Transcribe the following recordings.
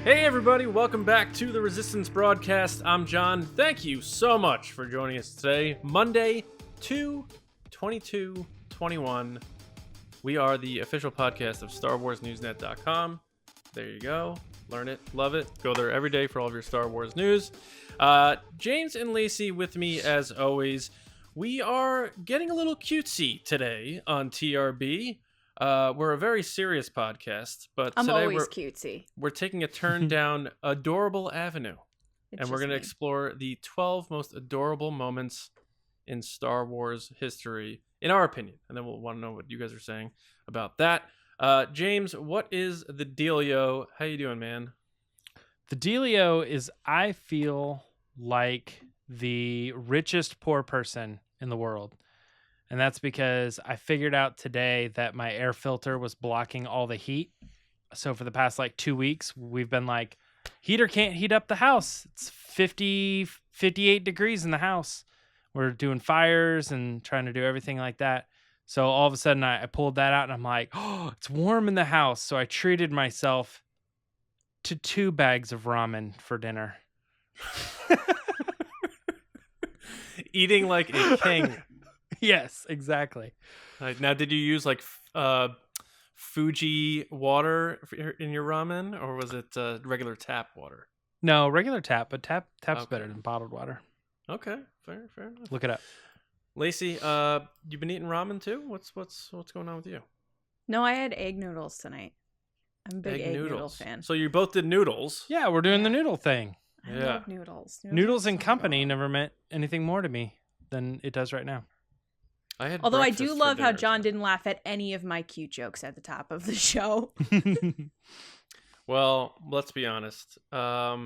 Hey everybody, welcome back to the Resistance broadcast. I'm John. Thank you so much for joining us today. Monday, 2/22/21. We are the official podcast of StarWarsNewsNet.com. There you go. Learn it, love it. Go there every day for all of your Star Wars news. James and Lacey with me as always. We are getting a little cutesy today on TRB. We're a very serious podcast, but I'm today always cutesy. We're taking a turn down Adorable Avenue, and we're going to explore the 12 most adorable moments in Star Wars history, in our opinion, and then we'll want to know what you guys are saying about that. James, what is the dealio? How you doing, man? The dealio is I feel like the richest poor person in the world. And that's because I figured out today that my air filter was blocking all the heat. So for the past 2 weeks, we've been like, heater can't heat up the house. It's 58 degrees in the house. We're doing fires and trying to do everything like that. So all of a sudden I pulled that out and I'm like, oh, it's warm in the house. So I treated myself to 2 bags of ramen for dinner. Eating like a king. Yes, exactly. Now, did you use Fuji water in your ramen, or was it regular tap water? No, regular tap, but tap's Okay. better than bottled water. Okay, fair enough. Look it up. Lacey, you've been eating ramen too? What's going on with you? No, I had egg noodles tonight. I'm a big egg noodle noodles. fan. So you both did noodles. Yeah, we're doing the noodle thing. I Yeah. love noodles. Noodles are and so company good. never meant anything more to me than it does right now. Although I do breakfast for love how dinner John today. didn't laugh at any of my cute jokes at the top of the show. Well, let's be honest. I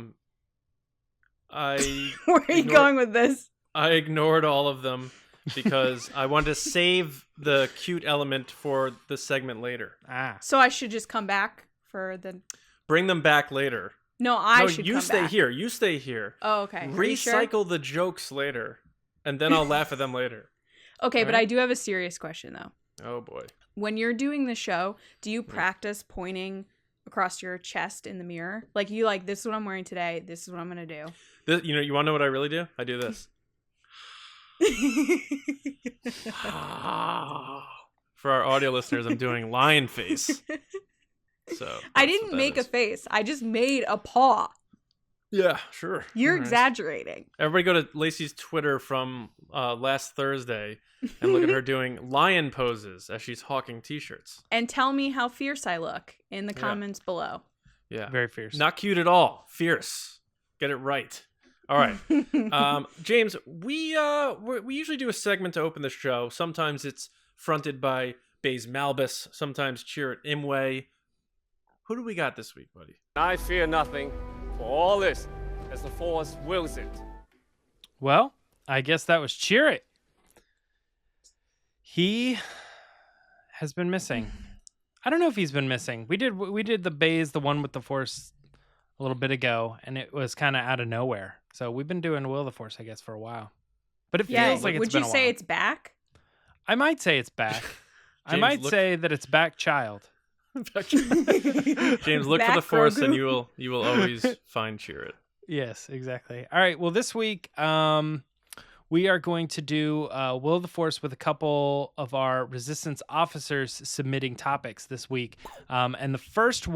Where are you going with this? I ignored all of them because I wanted to save the cute element for the segment later. So I should just come back for the... Bring them back later. No, I should you come stay back. here. You stay here. Oh, okay. Are you Recycle sure? the jokes later, and then I'll laugh at them later. Okay, but Right? I do have a serious question, though. Oh, boy. When you're doing the show, do you practice pointing across your chest in the mirror? This is what I'm wearing today. This is what I'm going to do. You want to know what I really do? I do this. For our audio listeners, I'm doing lion face. So I didn't make a face. I just made a paw. Yeah, sure. You're All right. exaggerating. Everybody go to Lacey's Twitter from last Thursday and look at her doing lion poses as she's hawking t-shirts. And tell me how fierce I look in the Yeah. comments below. Yeah. Very fierce. Not cute at all. Fierce. Get it right. All right. James, we usually do a segment to open the show. Sometimes it's fronted by Baze Malbus. Sometimes Cheer It Imwe. Who do we got this week, buddy? I fear nothing, for all this, as the Force wills it. Well, I guess that was Cheer It. He has been missing. I don't know if he's been missing. We did the Baze, the one with the Force, a little bit ago, and it was kind of out of nowhere. So we've been doing Will of the Force, I guess, for a while. But it feels like it's would been you a say while. it's back? I might say it's back. I James, might say that it's back, child. James, look for Back the Force, Grogu. and you will always find Cheer It. Yes, exactly. All right. Well, this week we are going to do Will of the Force with a couple of our Resistance officers submitting topics this week. And the first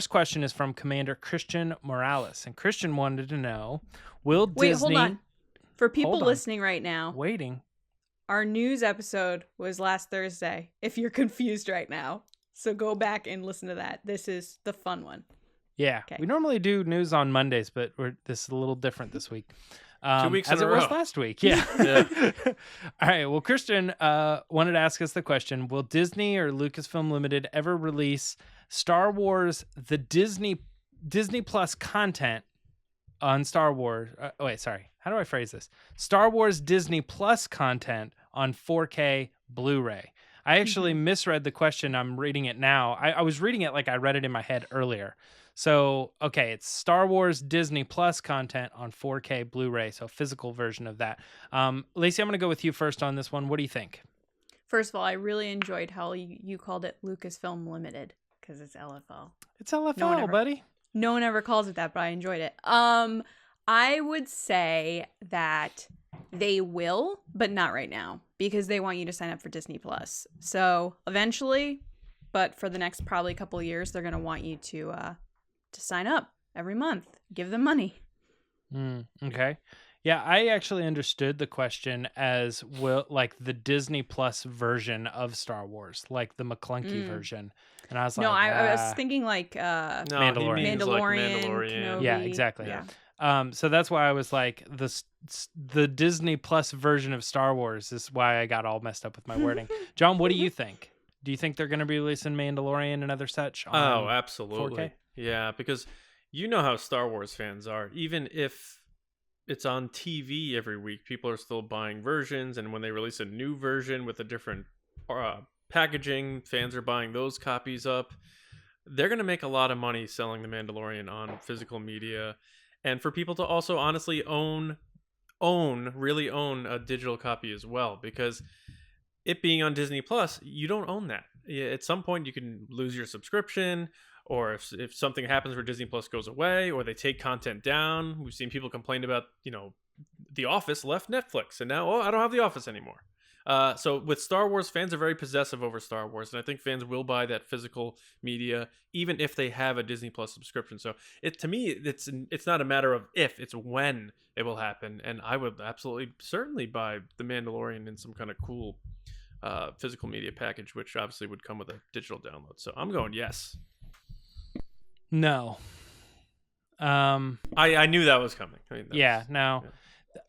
question is from Commander Christian Morales. And Christian wanted to know, will Wait, Disney... hold on. For people Hold on. listening right now, Waiting. our news episode was last Thursday, if you're confused right now. So go back and listen to that. This is the fun one. Yeah. Okay. We normally do news on Mondays, but this is a little different this week. 2 weeks as in a it was row. last week. Yeah. Yeah. All right. Well, Christian wanted to ask us the question: will Disney or Lucasfilm Limited ever release Star Wars, the Disney Plus content on Star Wars? Wait, sorry. How do I phrase this? Star Wars Disney Plus content on 4K Blu-ray. I actually misread the question. I'm reading it now. I was reading it like I read it in my head earlier. So, okay, it's Star Wars Disney Plus content on 4K Blu-ray, so physical version of that. Lacey, I'm going to go with you first on this one. What do you think? First of all, I really enjoyed how you called it Lucasfilm Limited because it's LFL. It's LFL, No one ever- buddy. No one ever calls it that, but I enjoyed it. I would say that they will, but not right now, because they want you to sign up for Disney Plus. So eventually, but for the next probably couple of years, they're going to want you to sign up every month. Give them money. Okay. Yeah, I actually understood the question as like the Disney Plus version of Star Wars, like the McClunky version. And I was like, I was thinking like No, Mandalorian. he means like Mandalorian. Mandalorian. Kenobi. yeah, exactly. Yeah. So that's why I was like, the Disney Plus version of Star Wars is why I got all messed up with my wording. John, what do you think? Do you think they're going to be releasing Mandalorian and other such on absolutely. 4K? Yeah, because you know how Star Wars fans are. Even if it's on TV every week, people are still buying versions, and when they release a new version with a different packaging, fans are buying those copies up. They're going to make a lot of money selling The Mandalorian on physical media, and for people to also honestly really own a digital copy as well, because it being on Disney Plus, you don't own that. At some point, you can lose your subscription, or if something happens where Disney Plus goes away, or they take content down. We've seen people complain about, The Office left Netflix, and now, I don't have The Office anymore. So with Star Wars, fans are very possessive over Star Wars, and I think fans will buy that physical media even if they have a Disney Plus subscription. So to me, it's not a matter of if, it's when it will happen, and I would certainly buy The Mandalorian in some kind of cool physical media package, which obviously would come with a digital download. So I'm going yes. No. I knew that was coming. I mean, no.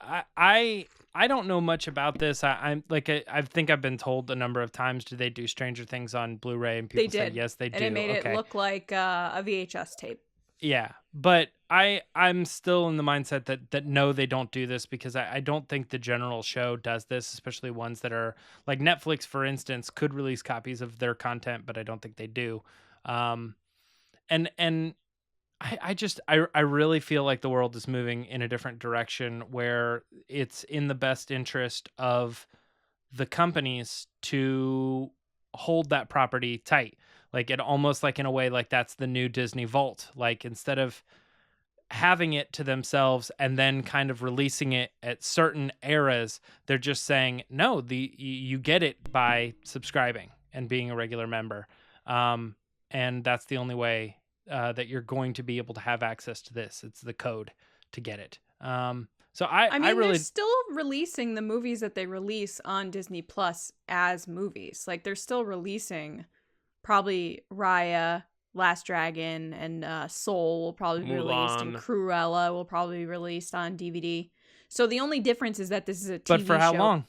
Yeah. I don't know much about this. I think I've been told a number of times, do they do Stranger Things on Blu-ray? And people say yes, they do. And it made it look like a VHS tape. Yeah, but I'm still in the mindset that no, they don't do this, because I don't think the general show does this, especially ones that are like Netflix, for instance, could release copies of their content, but I don't think they do. And I really feel like the world is moving in a different direction, where it's in the best interest of the companies to hold that property tight. Like it almost like in a way, like that's the new Disney Vault. Like instead of having it to themselves and then kind of releasing it at certain eras, they're just saying, no, you get it by subscribing and being a regular member. And that's the only way that you're going to be able to have access to this. It's the code to get it. So I mean, they're still releasing the movies that they release on Disney Plus as movies. Like they're still releasing probably Raya, Last Dragon, and Soul will probably be released, and Cruella will probably be released on DVD. So the only difference is that this is a TV show. But for how long?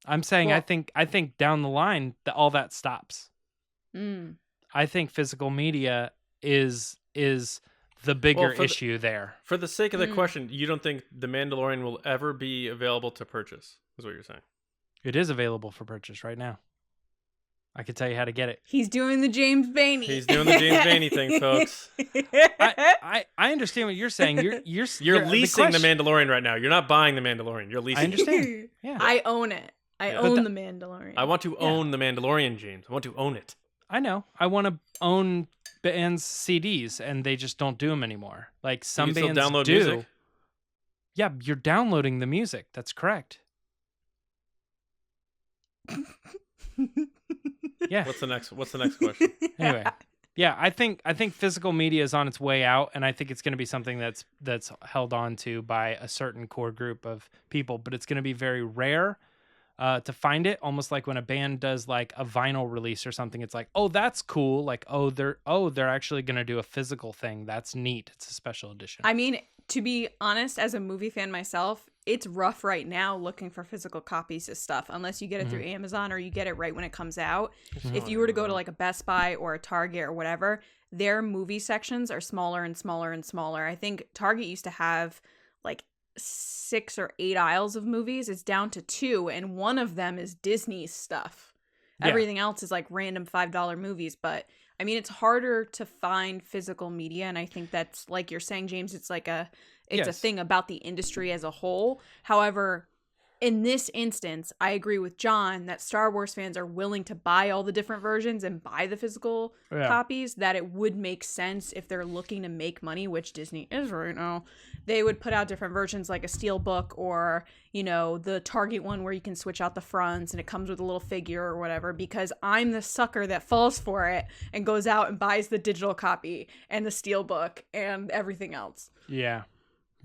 I'm saying, I think down the line all that stops. I think physical media is the bigger issue there. For the sake of the question, you don't think The Mandalorian will ever be available to purchase, is what you're saying? It is available for purchase right now. I can tell you how to get it. He's doing the James Baney. He's doing the James Baney thing, folks. I understand what you're saying. You're leasing the Mandalorian right now. You're not buying the Mandalorian. You're leasing. I understand. Yeah. I own it. I own the Mandalorian. I want to own the Mandalorian, James. I want to own it. I know. I want to own bands' CDs, and they just don't do them anymore. Like some bands still download do. Music? Yeah, you're downloading the music. That's correct. Yeah. What's the next question? Anyway, yeah, I think physical media is on its way out, and I think it's going to be something that's held on to by a certain core group of people, but it's going to be very rare to find it. Almost like when a band does like a vinyl release or something, it's like, oh, that's cool. Like, they're actually going to do a physical thing. That's neat. It's a special edition. I mean, to be honest, as a movie fan myself, it's rough right now looking for physical copies of stuff, unless you get it through Amazon or you get it right when it comes out. If you were to go to like a Best Buy or a Target or whatever, their movie sections are smaller and smaller and smaller. I think Target used to have like 6 or 8 aisles of movies. It's down to 2, and one of them is Disney's stuff. Everything else is like random $5 movies. But I mean, it's harder to find physical media, and I think that's, like you're saying, James, it's like a thing about the industry as a whole. However, in this instance, I agree with John that Star Wars fans are willing to buy all the different versions and buy the physical copies, that it would make sense if they're looking to make money, which Disney is right now. They would put out different versions like a steel book or, you know, the Target one where you can switch out the fronts and it comes with a little figure or whatever, because I'm the sucker that falls for it and goes out and buys the digital copy and the steel book and everything else. Yeah.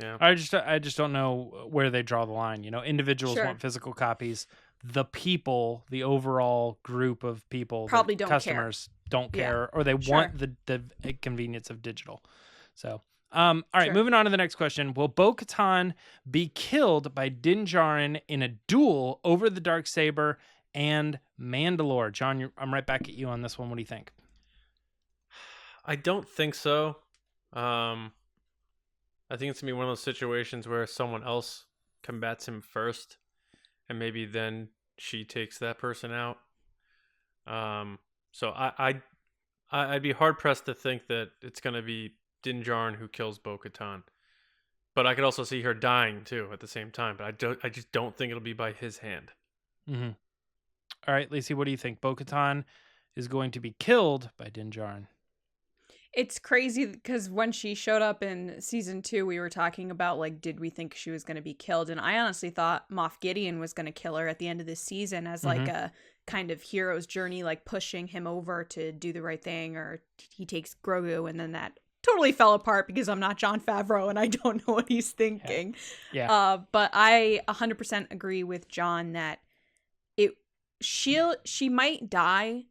Yeah. I just don't know where they draw the line. You know, individuals want physical copies. The people, the overall group of people, probably don't customers don't care, or they want the convenience of digital. So, all right, moving on to the next question. Will Bo-Katan be killed by Din Djarin in a duel over the Darksaber and Mandalore? John, I'm right back at you on this one. What do you think? I don't think so. I think it's going to be one of those situations where someone else combats him first, and maybe then she takes that person out. So I'd be hard-pressed to think that it's going to be Din Djarin who kills Bo-Katan. But I could also see her dying, too, at the same time. But I just don't think it'll be by his hand. Mm-hmm. All right, Lacey, what do you think? Bo-Katan is going to be killed by Din Djarin. It's crazy because when she showed up in season 2, we were talking about, like, did we think she was going to be killed? And I honestly thought Moff Gideon was going to kill her at the end of this season as, like, a kind of hero's journey, like pushing him over to do the right thing, or he takes Grogu, and then that totally fell apart because I'm not Jon Favreau and I don't know what he's thinking. Yeah. But I 100% agree with John that she might die,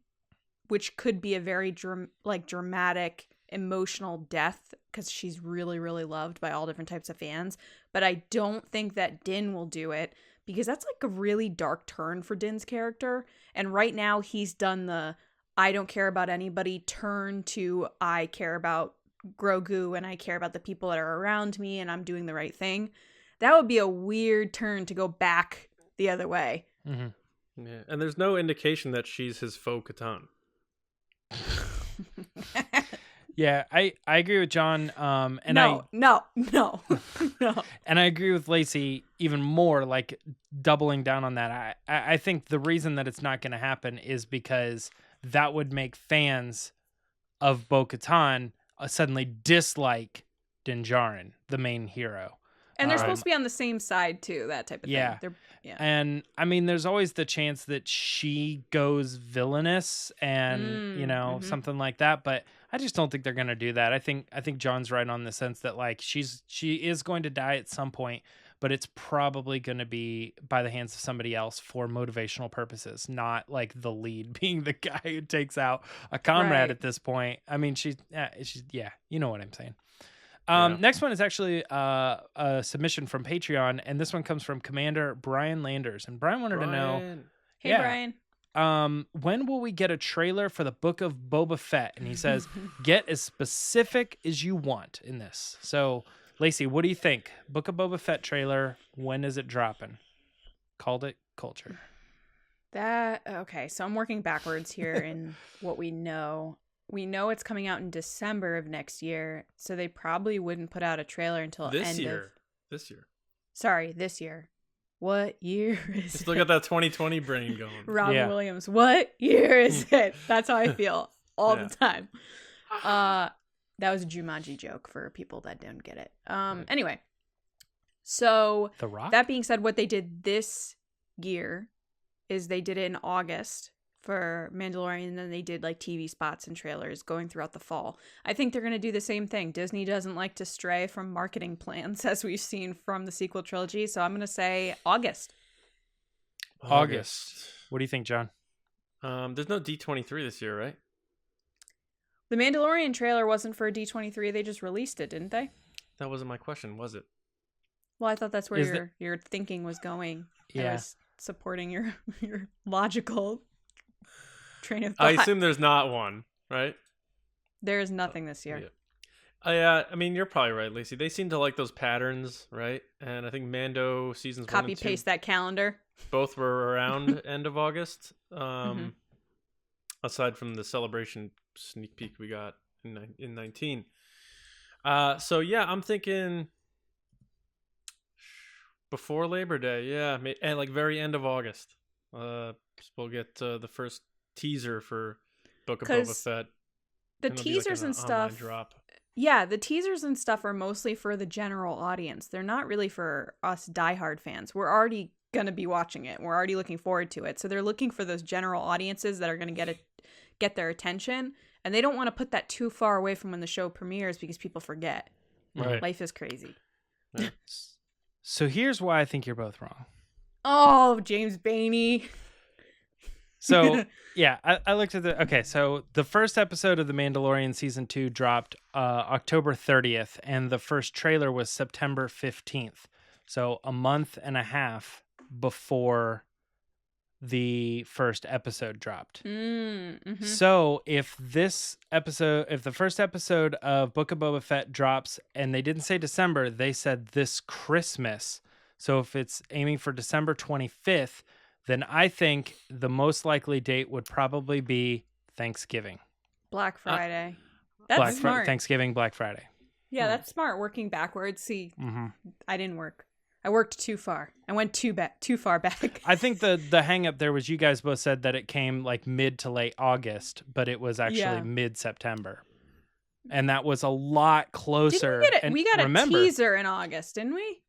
which could be a very dramatic, emotional death because she's really, really loved by all different types of fans. But I don't think that Din will do it because that's like a really dark turn for Din's character. And right now he's done the I don't care about anybody turn to I care about Grogu and I care about the people that are around me and I'm doing the right thing. That would be a weird turn to go back the other way. Mm-hmm. Yeah, and there's no indication that she's his faux Katan. Yeah, I agree with John. And no. And I agree with Lacey even more, like doubling down on that. I think the reason that it's not going to happen is because that would make fans of Bo-Katan suddenly dislike Din Djarin, the main hero. And they're supposed to be on the same side too, that type of thing. Yeah. And I mean, there's always the chance that she goes villainous and, something like that. But I just don't think they're going to do that. I think John's right on the sense that like she is going to die at some point, but it's probably going to be by the hands of somebody else for motivational purposes, not like the lead being the guy who takes out a comrade at this point. I mean, she's you know what I'm saying. Next one is actually a submission from Patreon, and this one comes from Commander Brian Landers. And Brian wanted to know, hey Brian, when will we get a trailer for the Book of Boba Fett? And he says, get as specific as you want in this. So, Lacey, what do you think? Book of Boba Fett trailer, when is it dropping? Called it culture. Okay, so I'm working backwards here in what we know. We know it's coming out in December of next year, so they probably wouldn't put out a trailer until this year. Sorry, this year. What year is Just look at that 2020 brain going. Robin Williams, what year is it? That's how I feel all the time. That was a Jumanji joke for people that didn't get it. Anyway, so The Rock? That being said, what they did this year is they did it in August for Mandalorian, and then they did like TV spots and trailers going throughout the fall. I think they're going to do the same thing. Disney doesn't like to stray from marketing plans, as we've seen from the sequel trilogy, so I'm going to say August. August. What do you think, John? There's no D23 this year, right? The Mandalorian trailer wasn't for a D23. They just released it, didn't they? That wasn't my question, was it? Well, I thought that's where your thinking was going. Yeah. I was supporting your logical train of thought. I assume there's not one, right? There is nothing this year. Yeah. I mean, you're probably right, Lacey. They seem to like those patterns, right? And I think Mando seasons 1 and 2 copy-paste that calendar. both were around end of August. Aside from the Celebration sneak peek we got in 19. So yeah, I'm thinking Before Labor Day, yeah, and like very end of August. We'll get the first teaser for Book of Boba Fett. The and teasers an and stuff. online drop. Yeah, the teasers and stuff are mostly for the general audience. They're not really for us diehard fans. We're already going to be watching it. We're already looking forward to it. So they're looking for those general audiences that are going to get their attention. And they don't want to put that too far away from when the show premieres because people forget. Right. Life is crazy. Yeah. So here's why I think you're both wrong. Oh, James Baney. So, yeah, I looked at okay, so the first episode of The Mandalorian Season 2 dropped October 30th, and the first trailer was September 15th. So a month and a half before the first episode dropped. Mm-hmm. So if the first episode of Book of Boba Fett drops, and they didn't say December, they said this Christmas. So if it's aiming for December 25th, then I think the most likely date would probably be Thanksgiving. Black Friday. That's smart. Thanksgiving, Black Friday. Yeah, that's smart. Working backwards. See, Mm-hmm. I didn't work. I worked too far. I went too far back. I think the hang up there was you guys both said that it came like mid to late August, but it was actually mid-September. And that was a lot closer. We got a teaser in August, didn't we?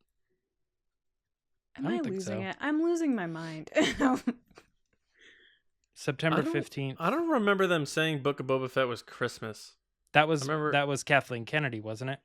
Am I losing it? I'm losing my mind. September 15th. I don't remember them saying Book of Boba Fett was Christmas. That was Kathleen Kennedy, wasn't it?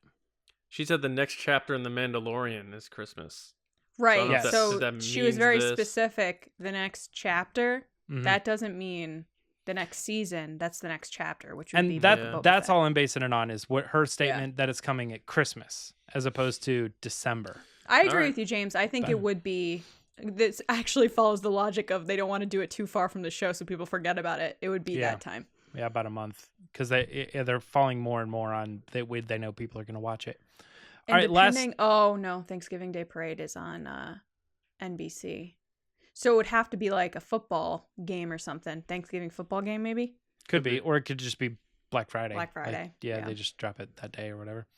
She said the next chapter in The Mandalorian is Christmas. Right. So So she was very specific. The next chapter. Mm-hmm. That doesn't mean the next season. That's the next chapter, which would be that's Fett. All I'm basing it on is what her statement that it's coming at Christmas as opposed to December. I agree with you, James. I think it would be. This actually follows the logic of they don't want to do it too far from the show so people forget about it. It would be that time. Yeah, about a month because they're falling more and more on they know people are going to watch it. All right, Oh no, Thanksgiving Day Parade is on NBC, so it would have to be like a football game or something. Thanksgiving football game, maybe. Could be, or it could just be Black Friday. Black Friday. They just drop it that day or whatever.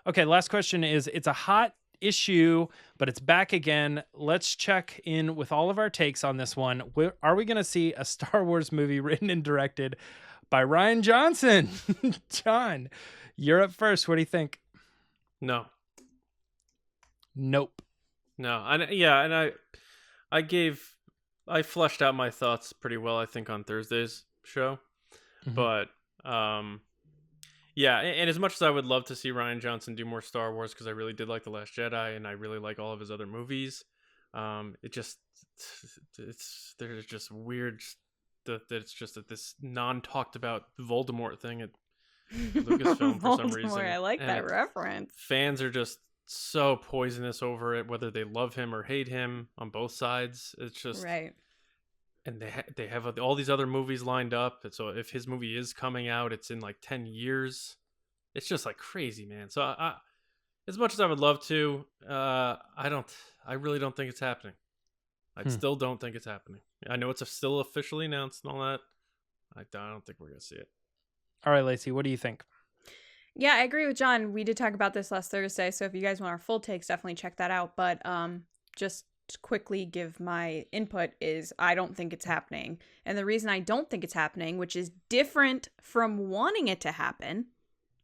Okay, last question is: it's a hot issue, but it's back again. Let's check in with all of our takes on this one. Are we going to see a Star Wars movie written and directed by Rian Johnson? John, you're up first. What do you think? No. Nope. No. And I fleshed out my thoughts pretty well, I think, on Thursday's show. Mm-hmm. But yeah, and as much as I would love to see Rian Johnson do more Star Wars, because I really did like The Last Jedi and I really like all of his other movies, there's just weird that it's just that this non-talked about Voldemort thing at Lucasfilm for some reason. I like that reference. Fans are just so poisonous over it, whether they love him or hate him on both sides. It's just right. And they have all these other movies lined up. And so if his movie is coming out, it's in like 10 years. It's just like crazy, man. So I as much as I would love to, I really don't think it's happening. I still don't think it's happening. I know it's still officially announced and all that. I don't think we're going to see it. All right, Lacey, what do you think? Yeah, I agree with John. We did talk about this last Thursday, so if you guys want our full takes, definitely check that out. But just to quickly give my input is I don't think it's happening. And the reason I don't think it's happening, which is different from wanting it to happen,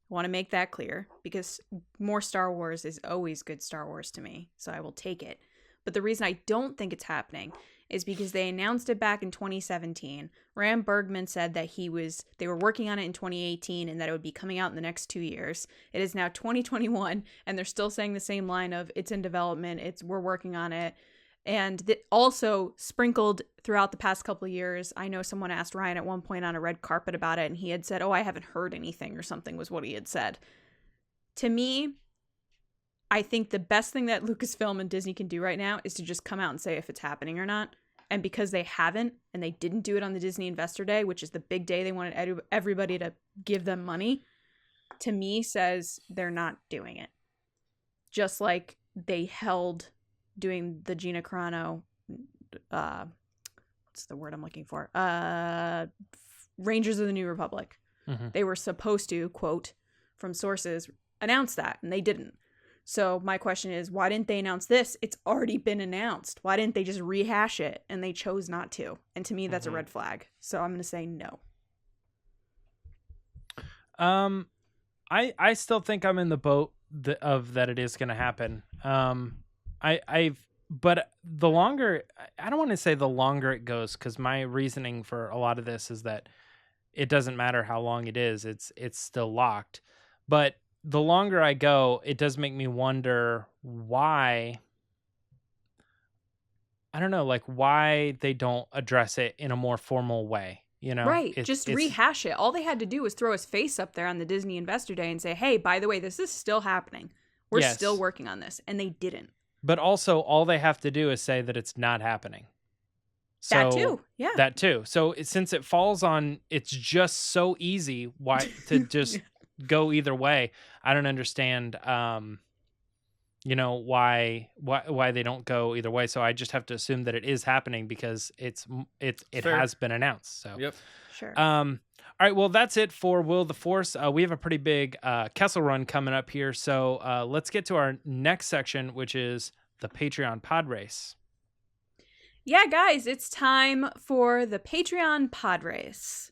I want to make that clear, because more Star Wars is always good Star Wars to me, so I will take it. But the reason I don't think it's happening is because they announced it back in 2017. Ram Bergman said that they were working on it in 2018 and that it would be coming out in the next 2 years. It is now 2021 and they're still saying the same line of it's in development, we're working on it. And also sprinkled throughout the past couple of years, I know someone asked Ryan at one point on a red carpet about it and he had said, "Oh, I haven't heard anything," or something was what he had said. To me, I think the best thing that Lucasfilm and Disney can do right now is to just come out and say if it's happening or not. And because they haven't, and they didn't do it on the Disney Investor Day, which is the big day they wanted everybody to give them money, to me says they're not doing it. Just like they held doing the Gina Carano, what's the word I'm looking for? Rangers of the New Republic. Mm-hmm. They were supposed to, quote, from sources, announce that, and they didn't. So my question is, why didn't they announce this? It's already been announced. Why didn't they just rehash it? And they chose not to. And to me, that's a red flag. So I'm going to say no. I still think I'm in the boat of that it is going to happen. But the longer, I don't want to say the longer it goes, because my reasoning for a lot of this is that it doesn't matter how long it is, it's still locked. But the longer I go, it does make me wonder why, I don't know, like why they don't address it in a more formal way. You know, right. Just rehash it. All they had to do was throw his face up there on the Disney Investor Day and say, hey, by the way, this is still happening. We're still working on this. And they didn't. But also, all they have to do is say that it's not happening. So, that too. Yeah. That too. So since it falls on, it's just so easy to just go either way. I don't understand, you know, why they don't go either way. So I just have to assume that it is happening because it has been announced. So yep, sure. All right, well, that's it for Will of the Force. We have a pretty big Kessel run coming up here, so let's get to our next section, which is the Patreon pod race. Yeah, guys, it's time for the Patreon pod race.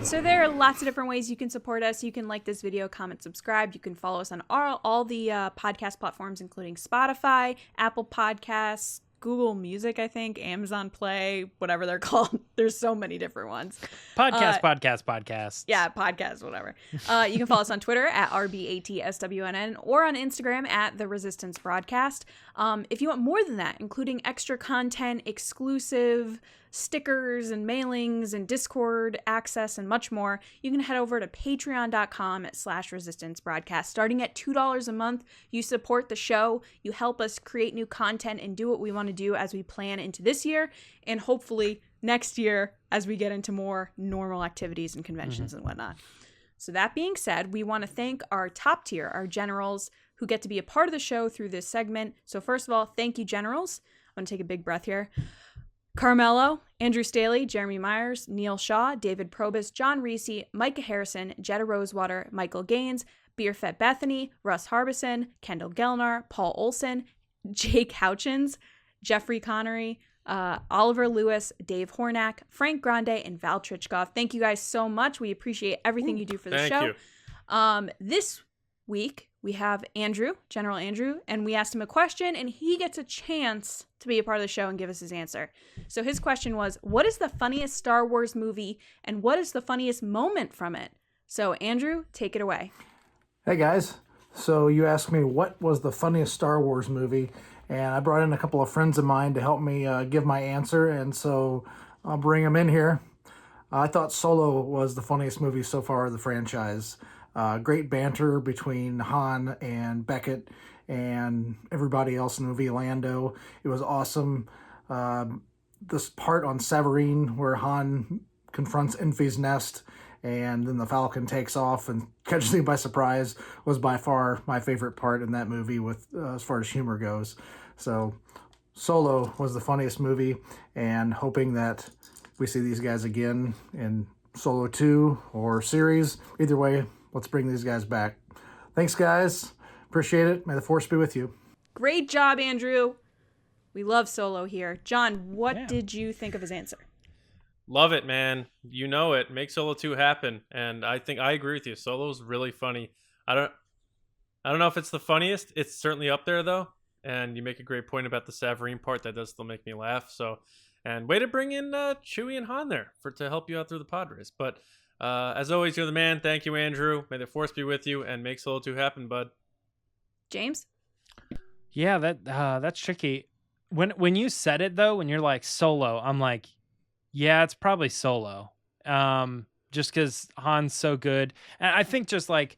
So there are lots of different ways you can support us. You can like this video, comment, subscribe. You can follow us on all the podcast platforms, including Spotify, Apple Podcasts, Google Music, I think, Amazon Play, whatever they're called. There's so many different ones. Podcast. Yeah, podcast, whatever. You can follow us on Twitter at RBATSWNN or on Instagram at The Resistance Broadcast. If you want more than that, including extra content, exclusive stickers and mailings and Discord access and much more, you can head over to patreon.com/resistance broadcast. Starting at $2 a month, you support the show, you help us create new content and do what we want to do as we plan into this year and hopefully next year as we get into more normal activities and conventions and whatnot. So that being said, we want to thank our top tier, our generals, who get to be a part of the show through this segment. So first of all, thank you, generals. I'm going to take a big breath here. Carmelo, Andrew Staley, Jeremy Myers, Neel Shah, David Probus, John Risi, Micah Harrison, Jetta Rosewater, Michael Gaines, Beerfed Bethany, Russ Harbison, Kendall Gelner, Paul Olsen, Jake Houchins, Jeffrey Connary, Oliver Lewis, Dave Hornak, Frank Grande, and Val Trichkov. Thank you guys so much. We appreciate everything you do for the show. You. This week, we have Andrew, General Andrew, and we asked him a question, and he gets a chance to be a part of the show and give us his answer. So his question was, what is the funniest Star Wars movie, and what is the funniest moment from it? So, Andrew, take it away. Hey, guys. So you asked me what was the funniest Star Wars movie, and I brought in a couple of friends of mine to help me give my answer, and so I'll bring them in here. I thought Solo was the funniest movie so far of the franchise. Great banter between Han and Beckett and everybody else in the movie, Lando. It was awesome. This part on Savareen where Han confronts Enfy's nest and then the Falcon takes off and catches him by surprise was by far my favorite part in that movie with as far as humor goes. So Solo was the funniest movie, and hoping that we see these guys again in Solo 2 or series. Either way, let's bring these guys back. Thanks, guys. Appreciate it. May the Force be with you. Great job, Andrew. We love Solo here. John, what did you think of his answer? Love it, man. You know it. Make Solo 2 happen. And I think I agree with you. Solo's really funny. I don't know if it's the funniest. It's certainly up there, though. And you make a great point about the Savareen part. That does still make me laugh. So, and way to bring in Chewie and Han there to help you out through the pod race. But as always, you're the man. Thank you, Andrew. May the Force be with you, and make Solo 2 happen, bud. James? Yeah, that's tricky. When you said it, though, when you're like Solo, I'm like, yeah, it's probably Solo. Just because Han's so good. And I think just like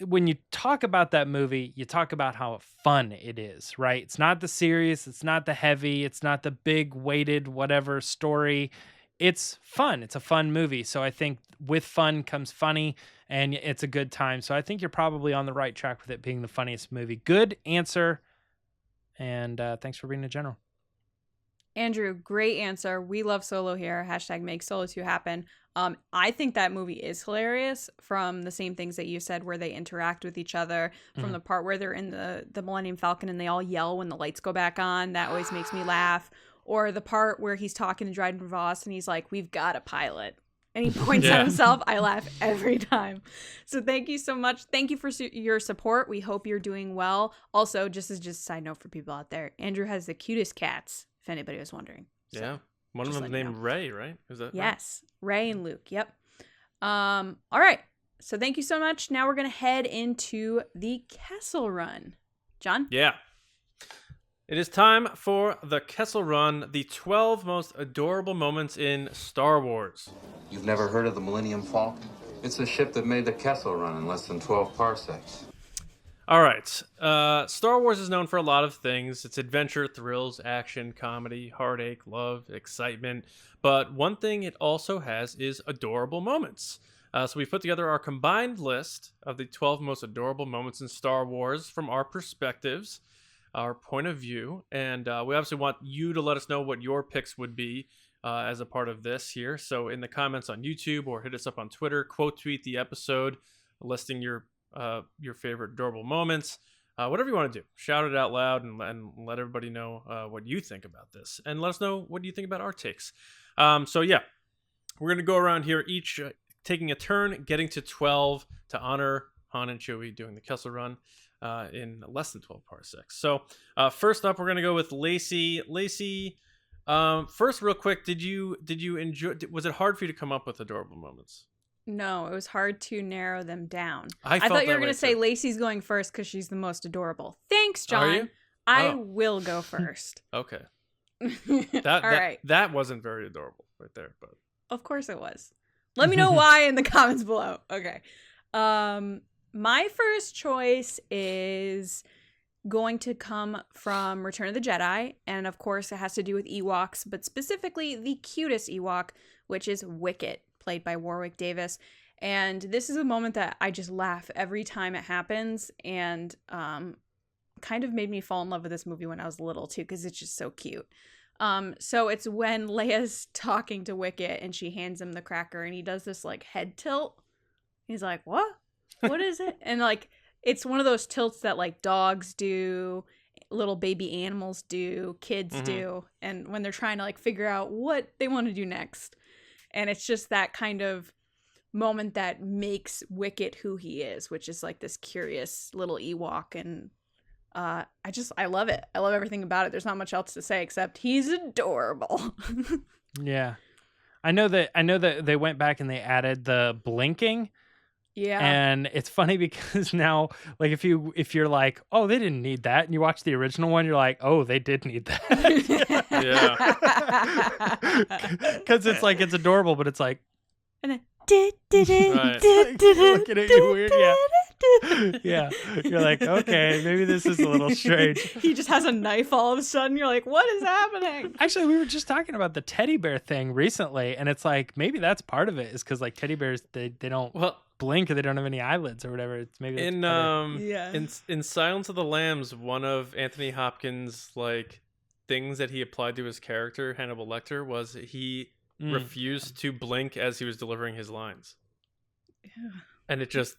when you talk about that movie, you talk about how fun it is, right? It's not the serious, it's not the heavy, it's not the big weighted whatever story. It's fun. It's a fun movie. So I think with fun comes funny, and it's a good time. So I think you're probably on the right track with it being the funniest movie. Good answer. And thanks for being a general. Andrew, great answer. We love Solo here. Hashtag make Solo 2 happen. I think that movie is hilarious from the same things that you said where they interact with each other, from the part where they're in the Millennium Falcon and they all yell when the lights go back on. That always makes me laugh. Or the part where he's talking to Dryden Voss and he's like, we've got a pilot. And he points at himself. I laugh every time. So thank you so much. Thank you for your support. We hope you're doing well. Also, just a side note for people out there, Andrew has the cutest cats, if anybody was wondering. So, yeah. One of them named Ray, right? Is that yes, Ray and Luke. Yep. All right. So thank you so much. Now we're going to head into the Kessel Run. John? Yeah. It is time for the Kessel Run, the 12 most adorable moments in Star Wars. You've never heard of the Millennium Falcon? It's a ship that made the Kessel Run in less than 12 parsecs. All right. Star Wars is known for a lot of things. It's adventure, thrills, action, comedy, heartache, love, excitement. But one thing it also has is adorable moments. So we put together our combined list of the 12 most adorable moments in Star Wars from our perspectives, our point of view. And we obviously want you to let us know what your picks would be as a part of this here. So in the comments on YouTube or hit us up on Twitter, quote tweet the episode listing your favorite adorable moments, whatever you want to do. Shout it out loud and let everybody know what you think about this, and let us know what you think about our takes. So yeah, we're gonna go around here, each taking a turn, getting to 12 to honor Han and Chewie doing the Kessel Run in less than 12 parsecs. So first up, we're gonna go with Lacey. Lacey, first, real quick, did you enjoy? Was it hard for you to come up with adorable moments? No, it was hard to narrow them down. I thought you were going to say Lacey's going first because she's the most adorable. Thanks, John. Are you? I will go first. Okay. All right. That wasn't very adorable right there, but Of course it was. Let me know why in the comments below. Okay. My first choice is going to come from Return of the Jedi, and of course it has to do with Ewoks, but specifically the cutest Ewok, which is Wicket, played by Warwick Davis. And this is a moment that I just laugh every time it happens, and kind of made me fall in love with this movie when I was little too, because it's just so cute. So it's when Leia's talking to Wicket and she hands him the cracker and he does this like head tilt. He's like, what is it? And like, it's one of those tilts that like dogs do, little baby animals do, kids do. And when they're trying to like figure out what they want to do next. And it's just that kind of moment that makes Wicket who he is, which is like this curious little Ewok. And I love it. I love everything about it. There's not much else to say except he's adorable. Yeah. I know that they went back and they added the blinking. Yeah. And it's funny because now, like, if you're like, oh, they didn't need that, and you watch the original one, you're like, oh, they did need that. Yeah. Because it's like, it's adorable, but it's like, And then looking at you weird. Yeah. Yeah. You're like, okay, maybe this is a little strange. he just has a knife all of a sudden. You're like, what is happening? Actually, we were just talking about the teddy bear thing recently, and it's like, maybe that's part of it, is because like teddy bears, they don't blink or they don't have any eyelids or whatever. It's maybe in Silence of the Lambs, one of Anthony Hopkins' like things that he applied to his character Hannibal Lecter was he refused to blink as he was delivering his lines. Yeah. And it just,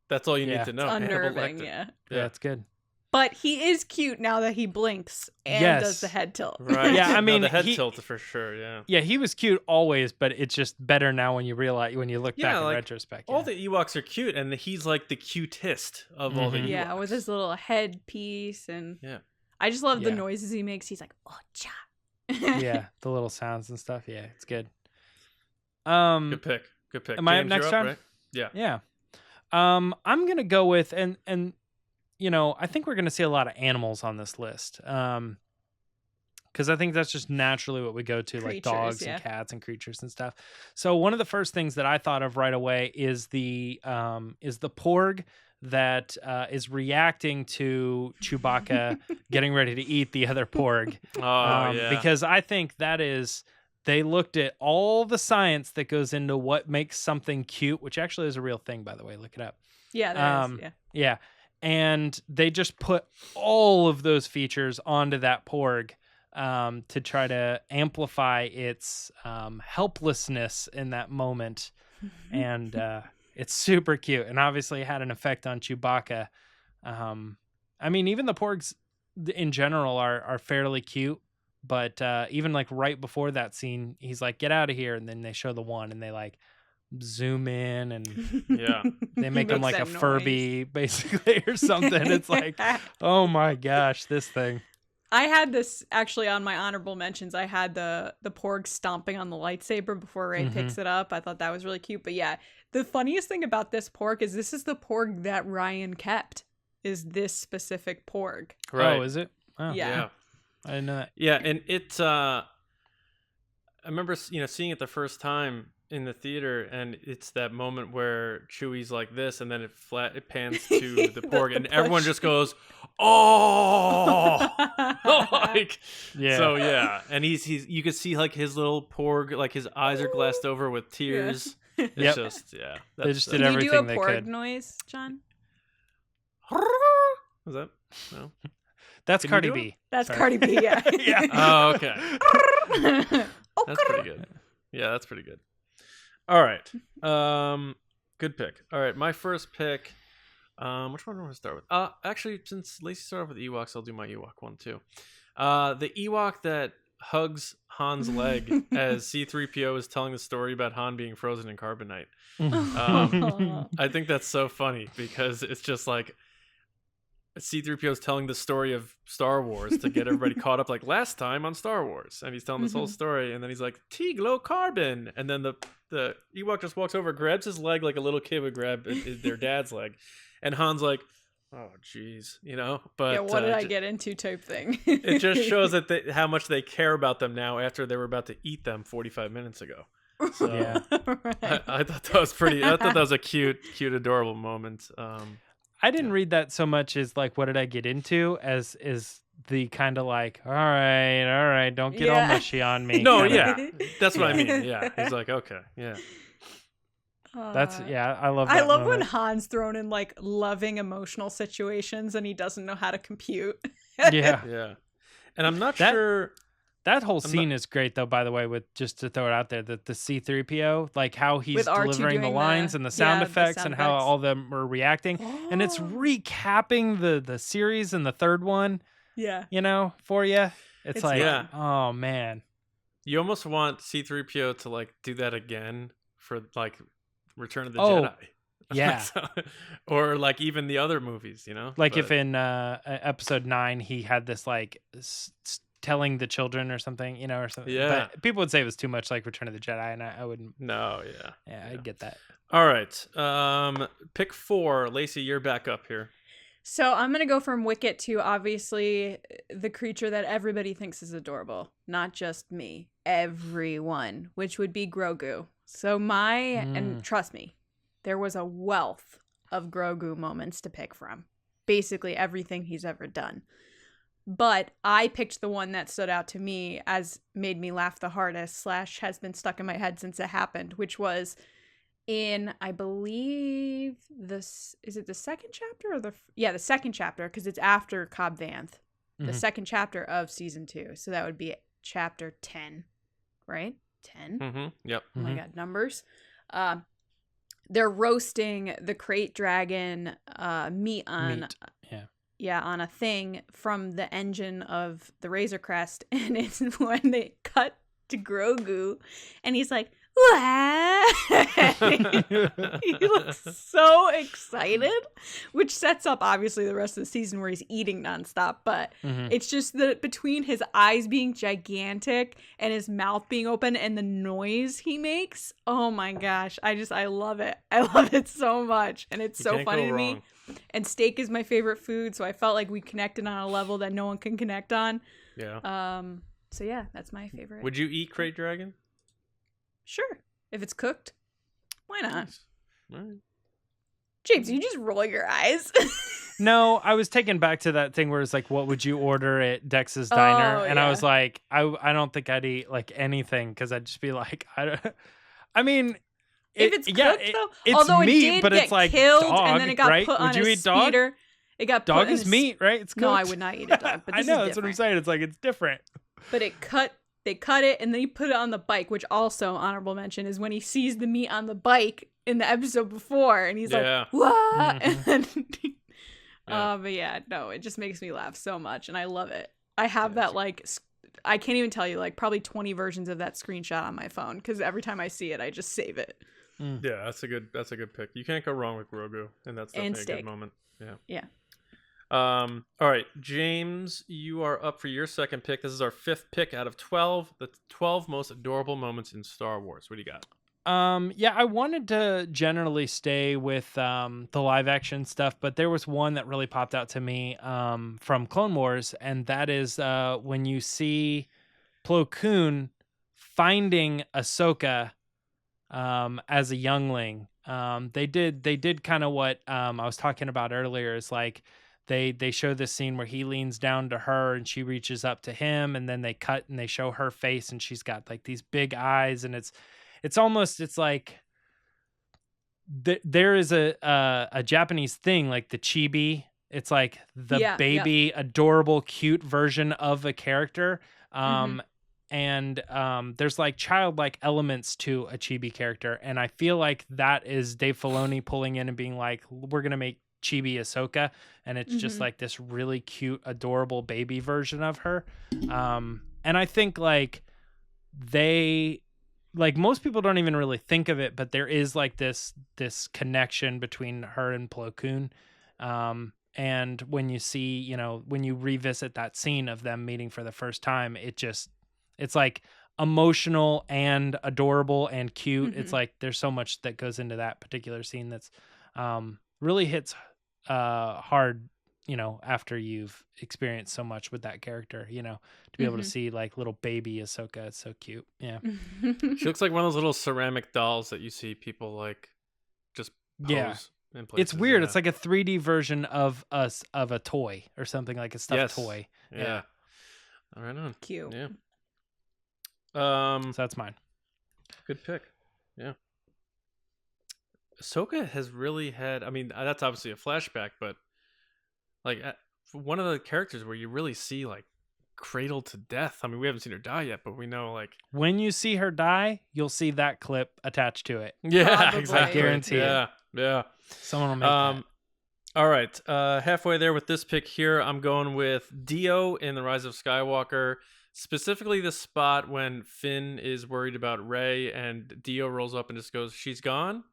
that's all you need to know. It's unnerving. Yeah, it's good. But he is cute now that he blinks and does the head tilt. Right. Yeah, I mean, the head tilt for sure. Yeah. Yeah, he was cute always, but it's just better now when you realize, when you look back in retrospect. All the Ewoks are cute, and he's like the cutest of all the Ewoks. Yeah, with his little headpiece, and I just love the noises he makes. He's like, oh, cha. Yeah, the little sounds and stuff. Yeah, it's good. Good pick. Am I up James, next you're time? Right? Yeah. Yeah. I'm gonna go with and you know, I think we're gonna see a lot of animals on this list. Because I think that's just naturally what we go to, like dogs and cats and creatures and stuff. So one of the first things that I thought of right away is the porg that is reacting to Chewbacca getting ready to eat the other porg. Because I think that is, they looked at all the science that goes into what makes something cute, which actually is a real thing, by the way. Look it up. Yeah, there is. Yeah. And they just put all of those features onto that porg. to try to amplify its helplessness in that moment. And it's super cute, and obviously had an effect on Chewbacca. I mean, even the porgs in general are fairly cute, but even like right before that scene, he's like, "Get out of here," and then they show the one, and they like zoom in, and Yeah. they make him like a that Furby basically or something. It's like, oh my gosh, this thing. I had this actually on my honorable mentions. I had the porg stomping on the lightsaber before Rey picks it up. I thought that was really cute. But yeah, the funniest thing about this porg is this is the porg that Ryan kept. Is this specific porg? Right. Oh, is it? Oh, Yeah. I didn't know that. Yeah, and it I remember seeing it the first time in the theater, and it's that moment where Chewie's like this, and then it pans to the porg, and everyone just goes, "Oh!" Like, Yeah. so yeah, and he's you can see like his little porg, like his eyes are glassed over with tears. It's Yep. just yeah. They just did Can you do a everything they porg could. noise, John? Was that no? That's Can you Cardi do it? B. That's Sorry. Cardi B, yeah. Yeah. Oh, okay. That's pretty good. Yeah, that's pretty good. All right. Good pick. All right, my first pick. Which one do I want to start with? Actually, since Lacey started off with Ewoks, I'll do my Ewok one too. The Ewok that hugs Han's leg as C-3PO is telling the story about Han being frozen in carbonite. I think that's so funny because it's just like C-3PO is telling the story of Star Wars to get everybody caught up, like last time on Star Wars, and he's telling this whole story, and then he's like T-glow carbon, and then the Ewok just walks over, grabs his leg like a little kid would grab their dad's leg, and Han's like, oh geez, but yeah, what did I get into type thing. it just shows that how much they care about them now after they were about to eat them 45 minutes ago. So Yeah. Right. I thought that was pretty. I thought that was a cute, adorable moment. I didn't read that so much as like, what did I get into? As is the kind of like, all right, don't get all Yeah. mushy on me. No, kinda. yeah, that's what I mean. Yeah, he's like, okay, yeah, That's I love that I love when moment. Han's thrown in like loving emotional situations and he doesn't know how to compute. Yeah. yeah. And I'm not That- sure. That whole scene is great, though, by the way, with just to throw it out there, that the C-3PO, like how he's With R2 delivering the doing lines the- and the sound yeah, the effects sound and how effects. all of them are reacting. And it's recapping the series in the third one, Yeah. for you. It's It's like, Yeah. oh, man. You almost want C-3PO to like do that again for like Return of the Oh, Jedi. yeah. So- or like even the other movies, Like But- if in episode 9, he had this like telling the children or something, or something. Yeah. But people would say it was too much like Return of the Jedi, and I wouldn't. No, yeah. Yeah, I get that. All right. Pick 4. Lacey, you're back up here. So I'm going to go from Wicket to obviously the creature that everybody thinks is adorable. Not just me. Everyone. Which would be Grogu. So and trust me, there was a wealth of Grogu moments to pick from. Basically everything he's ever done. But I picked the one that stood out to me as made me laugh the hardest / has been stuck in my head since it happened, which was in, I believe, is it the second chapter or the second chapter, because it's after Cobb Vanth, the second chapter of season 2. So that would be chapter 10, right? 10. Mm-hmm. Yep. Oh my god, numbers. They're roasting the crate dragon meat on on a thing from the engine of the Razor Crest, and it's when they cut to Grogu and he's like, "Wah!" He looks so excited, which sets up obviously the rest of the season where he's eating nonstop. But it's just that between his eyes being gigantic and his mouth being open and the noise he makes, oh my gosh, I love it. I love it so much, and it's so can't funny go to me. wrong. And steak is my favorite food, so I felt like we connected on a level that no one can connect on. Yeah. So yeah, that's my favorite. Would you eat Crate Dragon? Sure, if it's cooked, why not? Nice. All right. James, you just roll your eyes. No, I was taken back to that thing where it's like, what would you order at Dex's Diner? And I was like, I don't think I'd eat like anything, because I'd just be like, I mean, if it's cooked though, it's although meat, it did but get it's like killed dog, and then it got right? put Would on you a eat dog? speeder. It got Dog put is in a meat, right? It's cooked. No, I would not eat a dog. But I this know, is that's what I'm different. saying. It's like, it's different. But they cut it and then he put it on the bike, which also honorable mention is when he sees the meat on the bike in the episode before, and he's like, "What?" And but yeah, no, it just makes me laugh so much, and I love it. I have that like. I can't even tell you, like, probably 20 versions of that screenshot on my phone because every time I see it, I just save it. Yeah, that's a good pick. You can't go wrong with Grogu, and that's definitely a good moment. Yeah. All right, James, you are up for your second pick. This is our 5th pick out of 12. The 12 most adorable moments in Star Wars. What do you got? Yeah, I wanted to generally stay with the live action stuff, but there was one that really popped out to me from Clone Wars, and that is when you see Plo Koon finding Ahsoka as a youngling. They did kind of what I was talking about earlier. Is like they show this scene where he leans down to her and she reaches up to him, and then they cut and they show her face, and she's got like these big eyes, and it's like there is a Japanese thing like the chibi. It's like the baby, adorable, cute version of a character. And there's like childlike elements to a chibi character. And I feel like that is Dave Filoni pulling in and being like, we're going to make chibi Ahsoka. And it's just like this really cute, adorable baby version of her. And I think like most people don't even really think of it, but there is like this connection between her and Plo Koon. And when you see, when you revisit that scene of them meeting for the first time, it's like emotional and adorable and cute. It's like there's so much that goes into that particular scene that's really hits hard, after you've experienced so much with that character, to be able to see like little baby Ahsoka. It's so cute. Yeah. She looks like one of those little ceramic dolls that you see people like just pose in places. It's weird. It's like a 3D version of a toy or something, like a stuffed toy. Yeah. All right on. Cute. Yeah. So that's mine. Good pick. Yeah. Ahsoka has really had, that's obviously a flashback, but like one of the characters where you really see like cradled to death. We haven't seen her die yet, but we know like when you see her die, you'll see that clip attached to it. Yeah, Probably. exactly. I guarantee it. Yeah. Someone will make that. All right. Halfway there with this pick here, I'm going with Dio in The Rise of Skywalker. Specifically the spot when Finn is worried about Rey and Dio rolls up and just goes, "She's gone.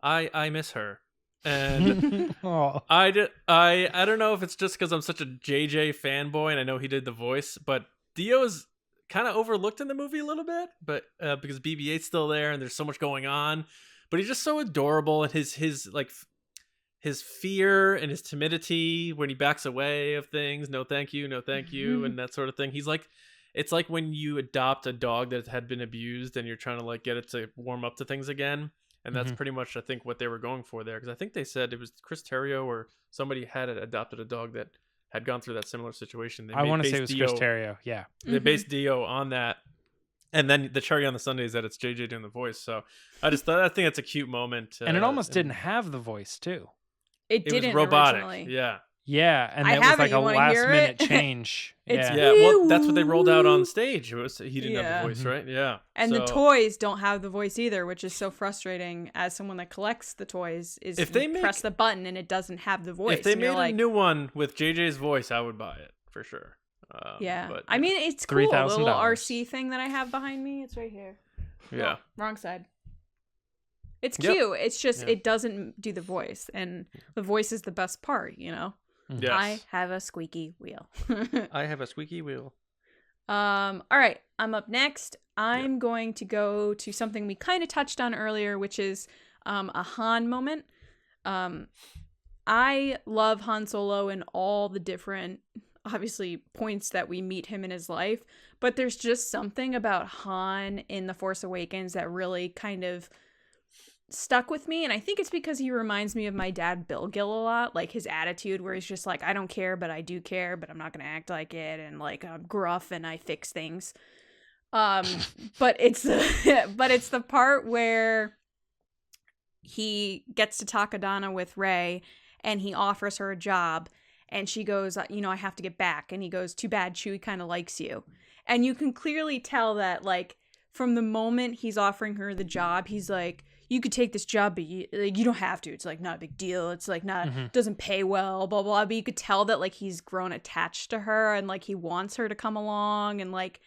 I miss her." And I don't know if it's just because I'm such a JJ fanboy and I know he did the voice, but Dio is kind of overlooked in the movie a little bit, but because BB-8's still there and there's so much going on, but he's just so adorable, and his fear and his timidity when he backs away of things, no thank you, and that sort of thing. He's like, it's like when you adopt a dog that had been abused and you're trying to like get it to warm up to things again. And that's pretty much, I think, what they were going for there. Because I think they said it was Chris Terrio or somebody had adopted a dog that had gone through that similar situation. I want to say it was Chris Terrio. Yeah. They based Dio on that. And then the cherry on the sundae is that it's JJ doing the voice. So I think that's a cute moment. And it almost didn't have the voice, too. It didn't was robotic. Originally. Yeah. Yeah, and it was like a last-minute change. Well, that's what they rolled out on stage. He didn't have the voice, right? Yeah. And the toys don't have the voice either, which is so frustrating as someone that collects the toys. Is if they press the button and it doesn't have the voice. If they made a new one with JJ's voice, I would buy it for sure. But, it's cool. The little RC thing that I have behind me, it's right here. Yeah. Oh, wrong side. It's cute. Yep. It's just it doesn't do the voice, and the voice is the best part, Yes. I have a squeaky wheel. I have a squeaky wheel. All right, I'm up next. I'm going to go to something we kind of touched on earlier, which is a Han moment. I love Han Solo in all the different, obviously, points that we meet him in his life, but there's just something about Han in The Force Awakens that really kind of stuck with me, and I think it's because he reminds me of my dad Bill Gill a lot, like his attitude where he's just like, I don't care, but I do care, but I'm not gonna act like it, and like I'm gruff and I fix things. But it's the part where he gets to talk Adana with Rey and he offers her a job, And she goes, I have to get back. And he goes, too bad, Chewie kind of likes you. And you can clearly tell that, like, from the moment he's offering her the job, he's like, you could take this job, but you don't have to. It's, like, not a big deal. It's, like, doesn't pay well, blah, blah. But you could tell that, like, he's grown attached to her and, like, he wants her to come along. And, like,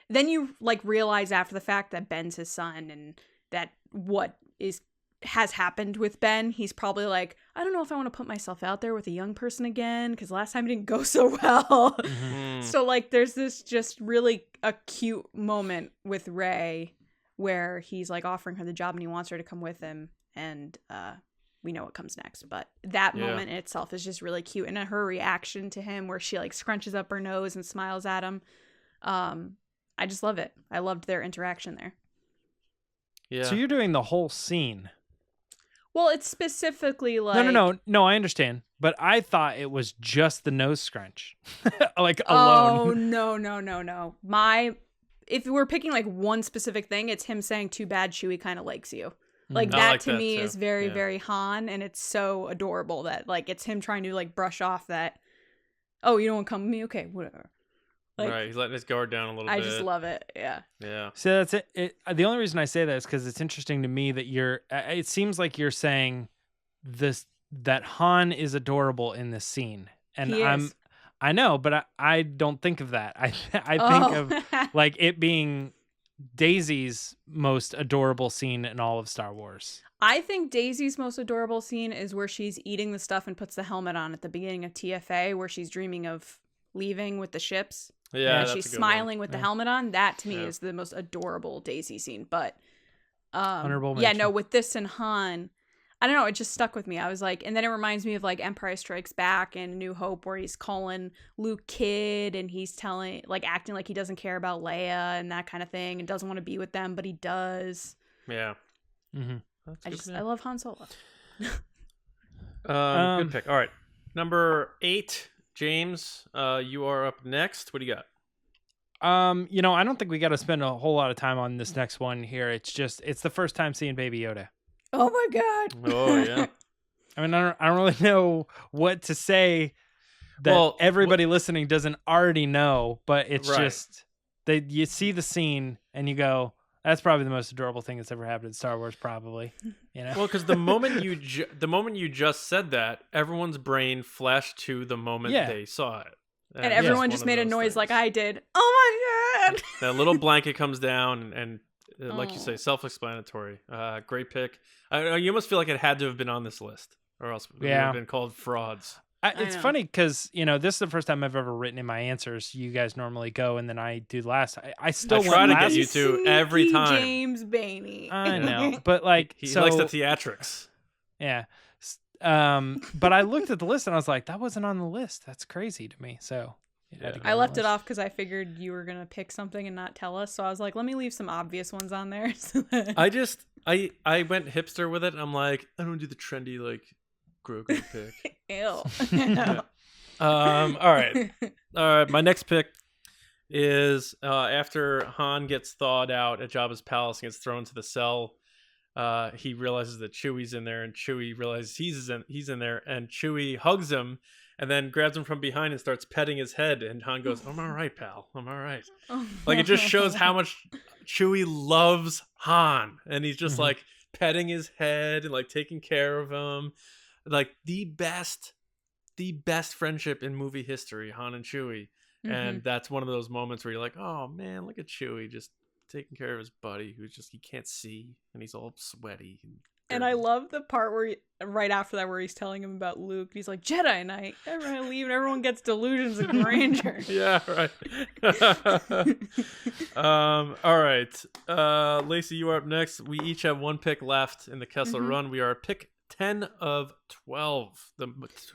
then you, like, realize after the fact that Ben's his son and that what has happened with Ben, he's probably like, I don't know if I want to put myself out there with a young person again because last time it didn't go so well. So, like, there's this just really a cute moment with Rey where he's, like, offering her the job and he wants her to come with him, and we know what comes next. But that moment in itself is just really cute, and her reaction to him where she, like, scrunches up her nose and smiles at him. I just love it. I loved their interaction there. Yeah. So you're doing the whole scene. Well, it's specifically like... No, I understand. But I thought it was just the nose scrunch. Like, alone. Oh, no. If we're picking, like, one specific thing, it's him saying, too bad, Chewie kind of likes you. Like, that to me is very, very Han, and it's so adorable that, like, it's him trying to, like, brush off that, oh, you don't want to come with me? Okay, whatever. Like, right, he's letting his guard down a little bit. I just love it. Yeah. So that's it. The only reason I say that is because it's interesting to me that it seems like you're saying that Han is adorable in this scene, and I know, but I don't think of that. I think of like it being Daisy's most adorable scene in all of Star Wars. I think Daisy's most adorable scene is where she's eating the stuff and puts the helmet on at the beginning of TFA, where she's dreaming of leaving with the ships. Yeah, and she's smiling with the helmet on. That to me is the most adorable Daisy scene. But with this and Han, I don't know, it just stuck with me. I was like, and then it reminds me of like Empire Strikes Back and New Hope, where he's calling Luke kid and he's acting like he doesn't care about Leia and that kind of thing and doesn't want to be with them, but he does. Yeah. I love Han Solo. Good pick. All right, number 8. James, you are up next. What do you got? I don't think we got to spend a whole lot of time on this next one here. It's the first time seeing Baby Yoda. Oh my God. Oh yeah. I mean, I don't really know what to say that everybody listening doesn't already know, but it's just you see the scene and you go, that's probably the most adorable thing that's ever happened in Star Wars, probably. Well, because the moment you just said that, everyone's brain flashed to the moment they saw it, and everyone just made a noise like I did. Oh my God! That little blanket comes down, and like you say, self-explanatory. Great pick. You almost feel like it had to have been on this list, or else it would have been called frauds. It's funny because this is the first time I've ever written in my answers. You guys normally go, and then I do last. I try to get you to every time. James Baney. I know, but like he likes the theatrics. Yeah, but I looked at the list and I was like, that wasn't on the list. That's crazy to me. So I left it off because I figured you were gonna pick something and not tell us. So I was like, let me leave some obvious ones on there. I went hipster with it. I'm like, I don't do the trendy like Grogu pick. Ew. All right. My next pick is after Han gets thawed out at Jabba's palace and gets thrown to the cell. He realizes that Chewie's in there, and Chewie realizes he's in there, and Chewie hugs him and then grabs him from behind and starts petting his head. And Han goes, "I'm all right, pal. I'm all right." Like, it just shows how much Chewie loves Han, and he's just like petting his head and like taking care of him. Like the best friendship in movie history, Han and Chewie. And that's one of those moments where you're like, oh man, look at Chewie just taking care of his buddy he can't see and he's all sweaty. And I love the part where right after that where he's telling him about Luke. He's like, Jedi Knight, everyone leave and everyone gets delusions of grandeur. Yeah, right. All right. Lacey, you are up next. We each have one pick left in the Kessler run. We are pick 10 of 12. The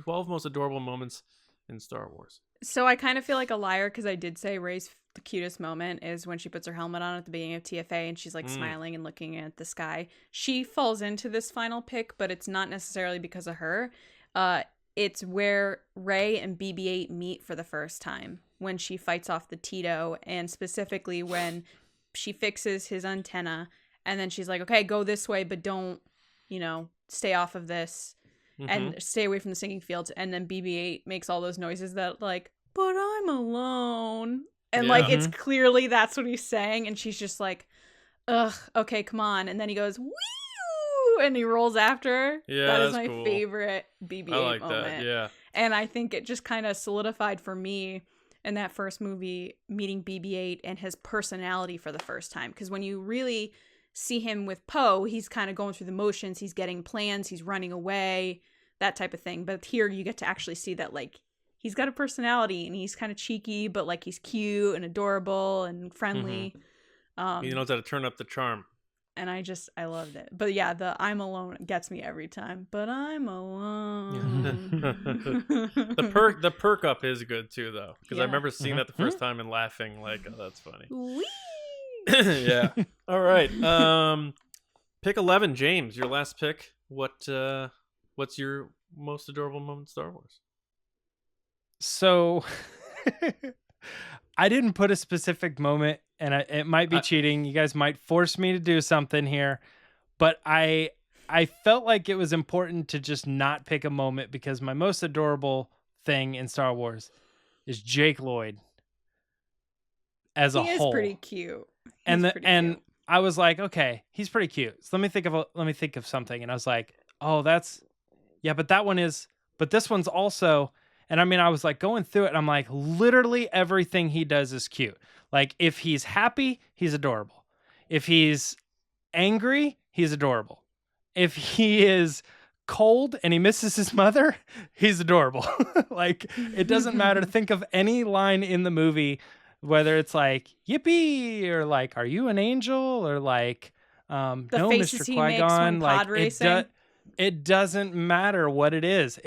12 most adorable moments in Star Wars. So I kind of feel like a liar because I did say Rey's the cutest moment is when she puts her helmet on at the beginning of TFA and she's like smiling and looking at the sky. She falls into this final pick, but it's not necessarily because of her. It's where Rey and BB-8 meet for the first time when she fights off the Tito, and specifically when she fixes his antenna and then she's like, okay, go this way, but don't, stay off of this. and stay away from the singing fields. And then BB-8 makes all those noises that like, but I'm alone. And like, it's clearly that's what he's saying. And she's just like, ugh, okay, come on. And then he goes, woo! And he rolls after her. Yeah, that is that's my cool. favorite BB-8 I like moment. that, yeah. And I think it just kind of solidified for me in that first movie, meeting BB-8 and his personality for the first time. Because when you really see him with Poe, he's kind of going through the motions. He's getting plans. He's running away, that type of thing. But here you get to actually see that, like, he's got a personality and he's kind of cheeky, but like he's cute and adorable and friendly. He knows how to turn up the charm. And I loved it. But yeah, the I'm alone gets me every time. But I'm alone. The perk up is good too, though, because I remember seeing that the first time and laughing like, oh, that's funny. Whee! Yeah. All right. Pick 11, James. Your last pick. What's your most adorable moment in Star Wars? So I didn't put a specific moment, and it might be cheating. You guys might force me to do something here, but I felt like it was important to just not pick a moment, because my most adorable thing in Star Wars is Jake Lloyd as a whole. He is pretty cute. And I was like, okay, he's pretty cute. So let me think of something, and I was like, oh, but that one is, but this one's also. And I mean, I was like going through it, and I'm like, literally everything he does is cute. Like, if he's happy, he's adorable. If he's angry, he's adorable. If he is cold and he misses his mother, he's adorable. Like, it doesn't matter. Think of any line in the movie, whether it's like, yippee, or like, are you an angel? Or like, no, Mr. Qui-Gon. Like, it doesn't matter what it is.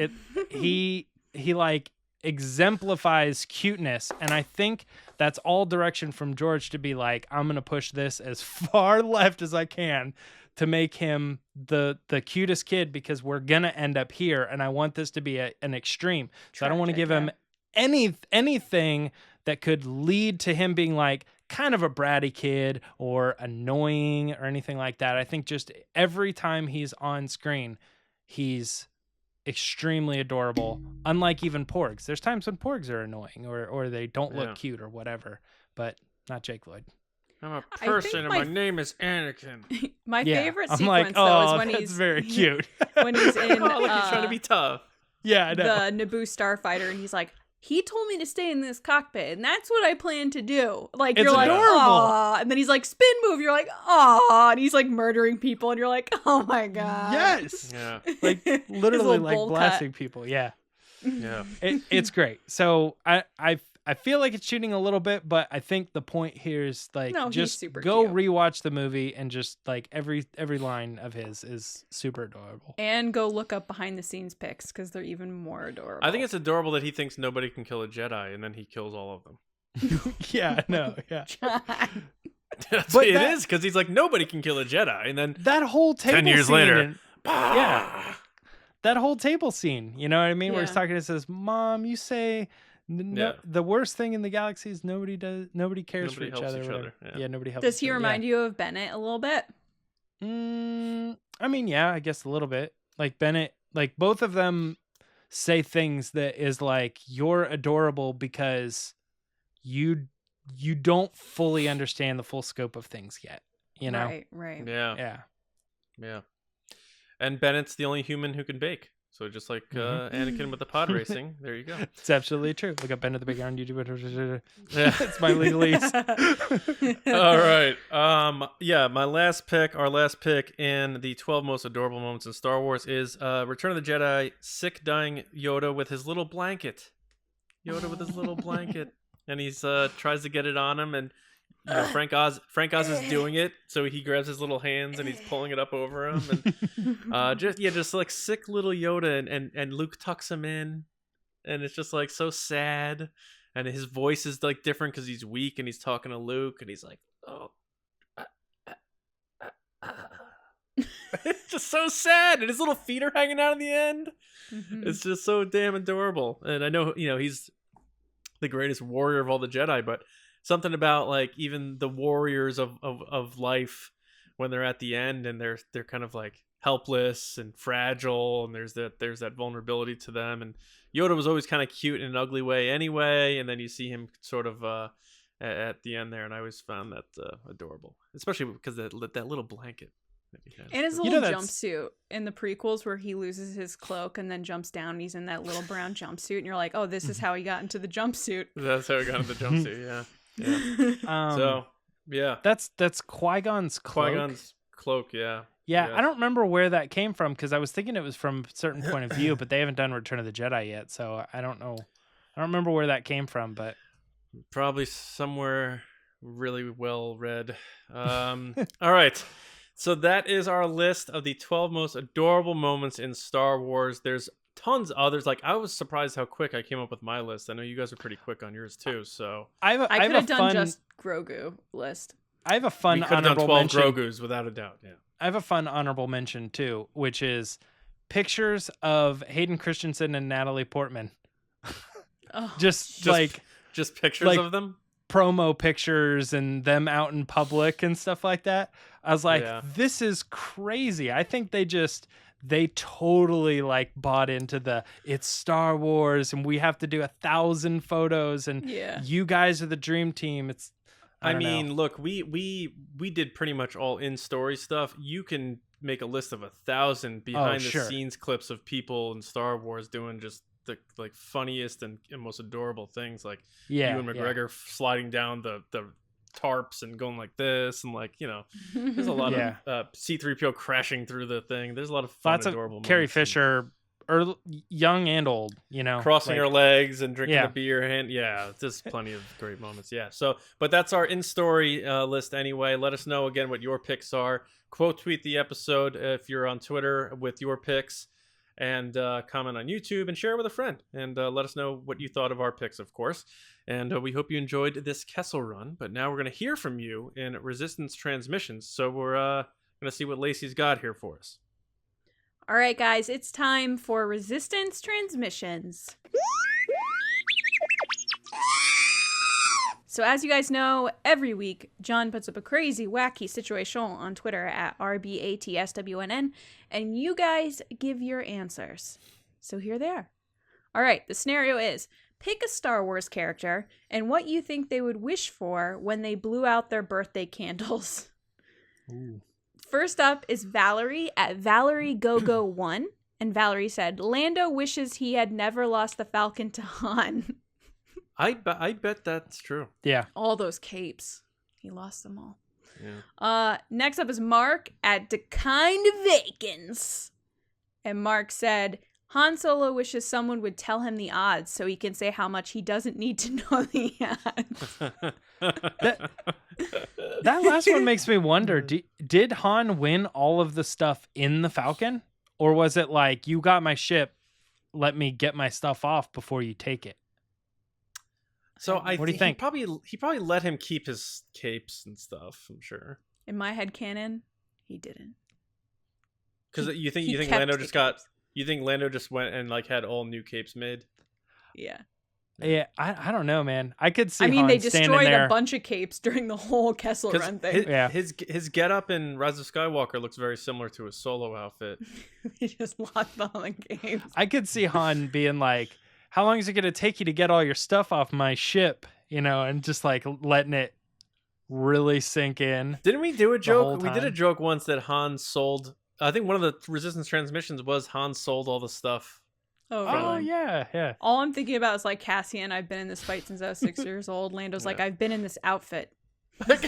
He like exemplifies cuteness, and I think that's all direction from George to be like, I'm gonna push this as far left as I can to make him the cutest kid, because we're gonna end up here, and I want this to be an extreme. So I don't want to give him anything that could lead to him being like kind of a bratty kid or annoying or anything like that. I think just every time he's on screen, he's extremely adorable, unlike even Porgs. There's times when Porgs are annoying or they don't look cute or whatever, but not Jake Lloyd. I'm a person and my name is Anakin. My favorite sequence, like, though, is when that's he's very cute. When he's in look, he's trying to be tough. Yeah, I know. The Naboo starfighter, and he's like, he told me to stay in this cockpit, and that's what I plan to do. Like, it's you're like, adorable. aw. And then he's like, spin move. You're like, aw. And he's like murdering people, and you're like, oh my God. Yes. Yeah. Like, literally like blasting people. Yeah. Yeah. It's great. So I feel like it's cheating a little bit, but I think the point here is like, just go rewatch the movie, and just like every line of his is super adorable. And go look up behind the scenes pics, because they're even more adorable. I think it's adorable that he thinks nobody can kill a Jedi, and then he kills all of them. Yeah, no, yeah. But it is, because he's like, nobody can kill a Jedi, and then that whole table 10 years scene later, yeah, that whole table scene, you know what I mean? Yeah. Where he's talking, it says, "Mom, you say the worst thing in the galaxy is nobody cares for each other." Yeah, nobody helps. Does he remind you of Bennett a little bit? I mean, yeah, I guess a little bit. Like Bennett, like both of them say things that is like, you're adorable because you don't fully understand the full scope of things yet, you know? Right. Yeah. And Bennett's the only human who can bake. So just like Anakin with the pod racing, there you go. It's absolutely true. Look up Bennett the Baker on YouTube. Yeah, it's my legalese. All right. Our last pick in the 12 most adorable moments in Star Wars is Return of the Jedi, sick dying Yoda with his little blanket. And he's tries to get it on him, and you know, Frank Oz is doing it, so he grabs his little hands and he's pulling it up over him, and just like sick little Yoda, and Luke tucks him in, and it's just like so sad, and his voice is like different because he's weak, and he's talking to Luke, and he's like, oh, it's just so sad, and his little feet are hanging out in the end. It's just so damn adorable. And I know, you know, he's the greatest warrior of all the Jedi, but something about like even the warriors of life, when they're at the end and they're kind of like helpless and fragile, and there's that vulnerability to them. And Yoda was always kind of cute in an ugly way anyway, and then you see him sort of at the end there, and I always found that adorable, especially because that little blanket that he has. And his little jumpsuit in the prequels wwhere he loses his cloak and then jumps down and he's in that little brown jumpsuit, and you're like, oh, this is how he got into the jumpsuit. That's how he got into the jumpsuit. Yeah. So yeah, that's Qui-Gon's cloak. Qui-Gon's cloak. Yeah. Yeah, I don't remember where that came from because I was thinking it was from a certain point of view, but they haven't done Return of the Jedi yet, so I don't know. I don't remember where that came from, but probably somewhere really well read. All right, so that is our list of the 12 most adorable moments in Star Wars. There's tons of others. Like, I was surprised how quick I came up with my list. I know you guys are pretty quick on yours too. So I could have done just Grogu list. I have a fun we could have done honorable 12 mention. Grogus without a doubt. Yeah. I have a fun honorable mention too, which is pictures of Hayden Christensen and Natalie Portman. Just pictures of them, promo pictures, and them out in public and stuff like that. I was like, this is crazy. I think they totally like bought into it's Star Wars and we have to do 1,000 photos and you guys are the dream team. I mean, look, we did pretty much all in-story stuff. You can make a list of 1,000 behind-the-scenes clips of people in Star Wars doing just the funniest and most adorable things, like Ewan McGregor sliding down the tarps and going like this, and there's a lot of C-3PO crashing through the thing. There's a lot of fun, adorable moments. Carrie Fisher. Young and old, crossing her legs and drinking a beer, and just plenty of great moments. But that's our in-story list anyway. Let us know again what your picks are. Quote tweet the episode if you're on Twitter with your picks, and comment on YouTube and share with a friend, and let us know what you thought of our picks, of course. And we hope you enjoyed this Kessel run. But now we're going to hear from you in Resistance Transmissions. So we're going to see what Lacey's got here for us. All right, guys, it's time for Resistance Transmissions. So as you guys know, every week, John puts up a crazy, wacky situation on Twitter at RBATSWNN, and you guys give your answers. So here they are. All right, the scenario is, pick a Star Wars character and what you think they would wish for when they blew out their birthday candles. Ooh. First up is Valerie at ValerieGoGo1, and Valerie said, Lando wishes he had never lost the Falcon to Han. I bet that's true. Yeah. All those capes. He lost them all. Yeah. Next up is Mark at The Kind of Vacans. And Mark said, Han Solo wishes someone would tell him the odds so he can say how much he doesn't need to know the odds. That last one makes me wonder, did Han win all of the stuff in the Falcon? Or was it like, you got my ship, let me get my stuff off before you take it? So what do you think? He probably let him keep his capes and stuff, I'm sure. In my headcanon, he didn't. Because you think Lando just went and had all new capes made? Yeah. Yeah, I don't know, man. I could see. they destroyed a bunch of capes during the whole Kessel Run thing. His getup in Rise of Skywalker looks very similar to his Solo outfit. He just lost all the capes. I could see Han being like, "How long is it going to take you to get all your stuff off my ship?" And just letting it really sink in. Didn't we do a joke? We did a joke once that Han sold. I think one of the Resistance transmissions was Han sold all the stuff. Oh, yeah. All I'm thinking about is Cassian. I've been in this fight since I was 6 years old. Lando's I've been in this outfit. Right.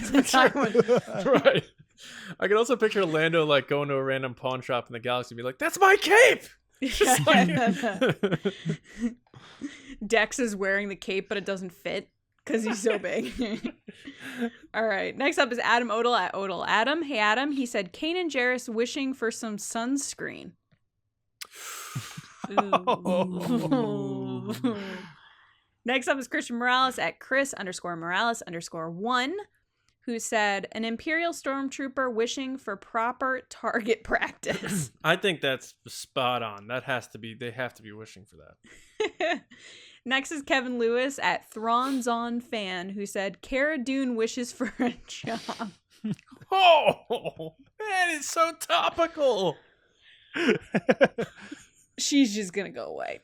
I can also picture Lando going to a random pawn shop in the galaxy and be like, "That's my cape." Dex is wearing the cape, but it doesn't fit because he's so big. All right. Next up is Adam Odell at Odell Adam. Hey, Adam. He said, Kanan Jarrus wishing for some sunscreen. Next up is Christian Morales at Chris_Morales_1, who said, an Imperial Stormtrooper wishing for proper target practice. I think that's spot on. They have to be wishing for that. Next is Kevin Lewis at Thrawn's Fan, who said, Cara Dune wishes for a job. Oh, man, it's so topical. She's just gonna go away.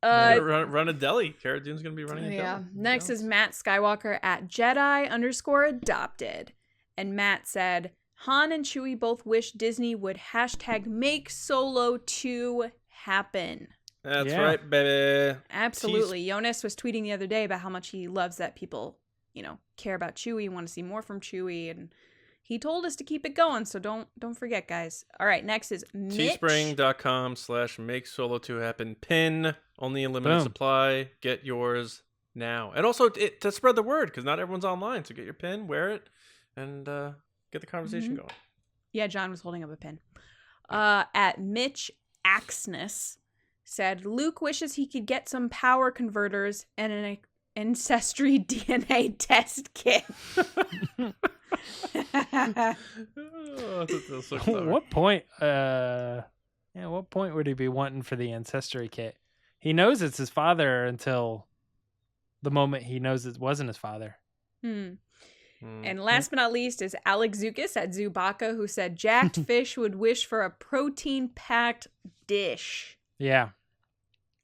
Run a deli. Cara Dune's gonna be running a deli. Yeah. Next is Matt Skywalker at Jedi_adopted. And Matt said, Han and Chewie both wish Disney would #make Solo 2 happen. That's right, baby. Absolutely. Jonas was tweeting the other day about how much he loves that people, care about Chewie, want to see more from Chewie, and he told us to keep it going, so don't forget, guys. All right, next is Mitch. Teespring.com/make Solo 2 happen. Pin, only a limited supply. Get yours now. And also to spread the word, because not everyone's online, so get your pin, wear it, and get the conversation going. Yeah, John was holding up a pin. At Mitch Axness said, Luke wishes he could get some power converters and an ancestry DNA test kit. What point? What point would he be wanting for the ancestry kit? He knows it's his father until the moment he knows it wasn't his father. And last but not least is Alex Zukis at Zubaka, who said jacked fish would wish for a protein-packed dish. Yeah.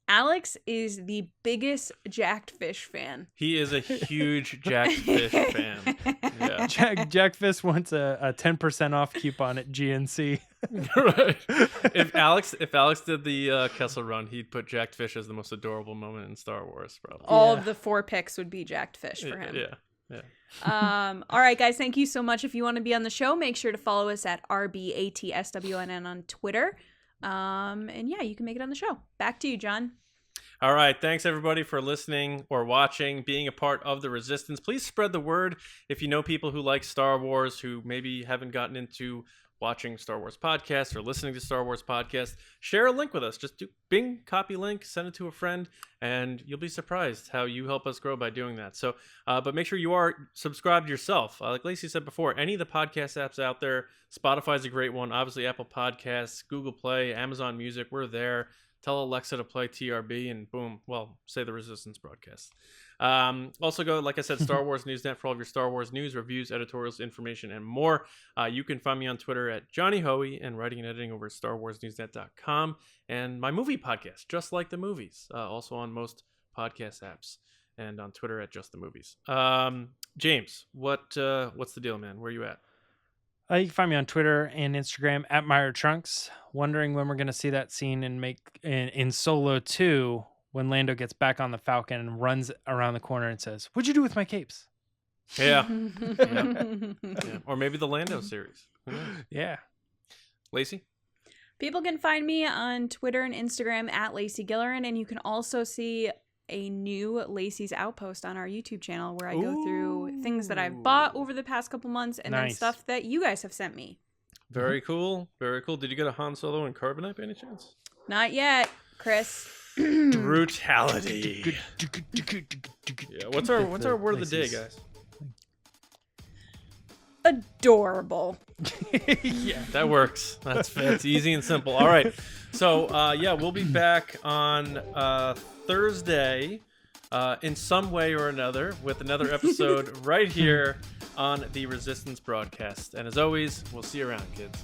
Alex is the biggest jacked fish fan. He is a huge jacked fish fan. Yeah. Jack Fish wants a 10% off coupon at GNC. Right. If Alex did the Kessel Run, he'd put jacked fish as the most adorable moment in Star Wars, probably. All of the 4 picks would be jacked fish for him. Yeah. All right, guys, thank you so much. If you want to be on the show, make sure to follow us at RBATSWNN on Twitter. And yeah, you can make it on the show. Back to you, John. All right. Thanks, everybody, for listening or watching, being a part of the Resistance. Please spread the word if you know people who like Star Wars, who maybe haven't gotten into watching Star Wars podcasts or listening to Star Wars podcasts. Share a link with us. Just do Bing, copy link, send it to a friend, and you'll be surprised how you help us grow by doing that. So, but make sure you are subscribed yourself. Like Lacey said before, any of the podcast apps out there, Spotify's a great one. Obviously, Apple Podcasts, Google Play, Amazon Music, we're there. Tell Alexa to play TRB and boom, say the Resistance broadcast. Also go, like I said, Star Wars Newsnet for all of your Star Wars news, reviews, editorials, information, and more. You can find me on Twitter at Johnny Hoey and writing and editing over at StarWarsNewsNet.com, and my movie podcast, Just Like the Movies, also on most podcast apps, and on Twitter at Just the Movies. James, what's the deal, man? Where you at? You can find me on Twitter and Instagram at Meyer Trunks. Wondering when we're going to see that scene in Solo 2 when Lando gets back on the Falcon and runs around the corner and says, "What'd you do with my capes?" Yeah. Yeah. Or maybe the Lando series. Yeah. Lacey? People can find me on Twitter and Instagram at Lacey Gilleran, and you can also see a new Lacey's Outpost on our YouTube channel where I go through things that I've bought over the past couple months and then stuff that you guys have sent me. Very cool. Very cool. Did you get a Han Solo and Carbonite by any chance? Not yet, Chris. Brutality. Yeah. What's our word of the day, guys? Adorable. Yeah, that works. That's easy and simple. All right. So we'll be back on Thursday in some way or another with another episode right here on the Resistance broadcast. And as always, we'll see you around, kids.